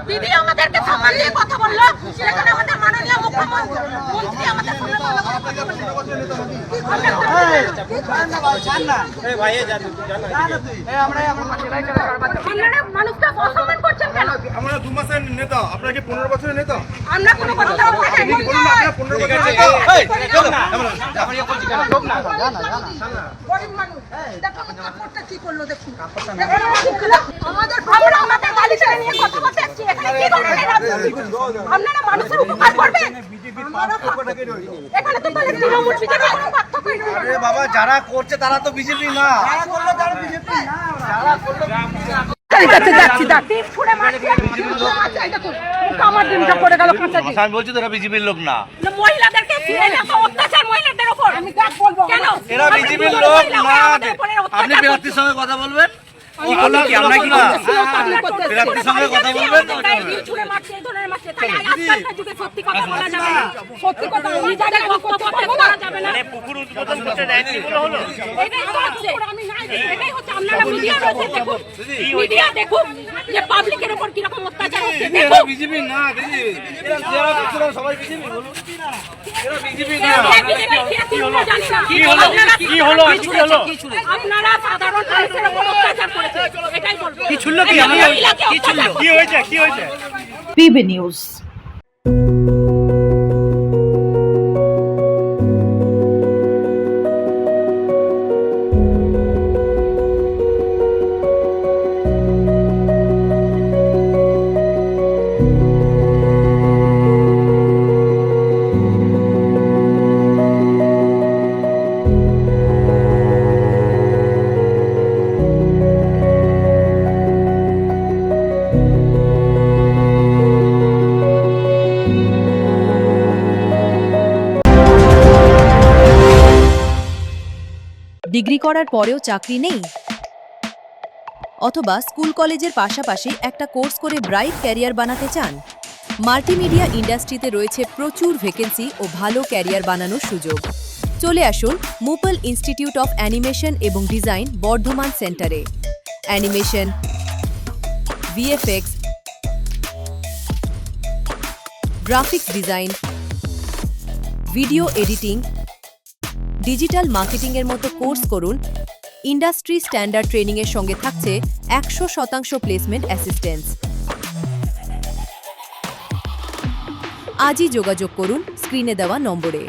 দিদি আমাদেরকে সম্মান দিয়ে কথা বললো, সেখানে আমাদের মাননীয় মুখ্যমন্ত্রী আমাদের মানুষকে অসম্মান করছেন কেন? আমরা 2 মাসের নেতা, আপনারা কি 15 বছরের নেতা? আমরা কোনো কথা বলবো না। গরিব মানুষ দেখো কাপড়টা কি করলো দেখুন। আমাদের আমাদের বালিশে নিয়ে কথা বলতে আসছি, এখানে কি করবেন আপনারা? মানুষের উপকার করবেন? এখানে তো তাহলে তৃণমূল বিজেপি কোনো পার্থক্য নেই। আরে বাবা, যারা করছে তারা তো বিজেপি না। যারা করলো তারা বিজেপি না। যারা করলো আমি বলছি তো এরা বিজেপির লোক না, মহিলাদেরকে অত্যাচার মহিলাদের উপর আমি বলবো কেন? এরা বিজেপির লোক না। আপনি প্রার্থীর সঙ্গে কথা বলবেন, প্রার্থীর সঙ্গে কথা বলবেন। পুকুর উদ্বোধন করতে দেয়নি, এগুলো হলো পাবলিকের উপর কিরকম অত্যাচার হচ্ছে। বিজেপি না দিদি, সবাই বিজেপি বলুন। আপনারা সাধারণ মানুষের উপর অত্যাচার করেছেন, এটাই বলবো। কি ছুড়লো, কি হয়েছে, কি হয়েছে? PB news. ডিগ্রি করার পরেও চাকরি নেই, অথবা স্কুল কলেজের পাশাপাশি একটা কোর্স করে ব্রাইট ক্যারিয়ার বানাতে চান? মাল্টিমিডিয়া ইন্ডাস্ট্রিতে রয়েছে প্রচুর ভ্যাকেন্সি ও ভালো ক্যারিয়ার বানানোর সুযোগ। চলে আসুন মুপল ইনস্টিটিউট অফ অ্যানিমেশন এবং ডিজাইন বর্ধমান সেন্টারে। Animation, VFX, graphics design, video editing, digital মার্কেটিংয়ের মতো কোর্স করুন। ইন্ডাস্ট্রি স্ট্যান্ডার্ড ট্রেনিংয়ের সঙ্গে থাকছে 100% প্লেসমেন্ট অ্যাসিস্ট্যান্স। আজই যোগাযোগ করুন স্ক্রিনে দেওয়া নম্বরে।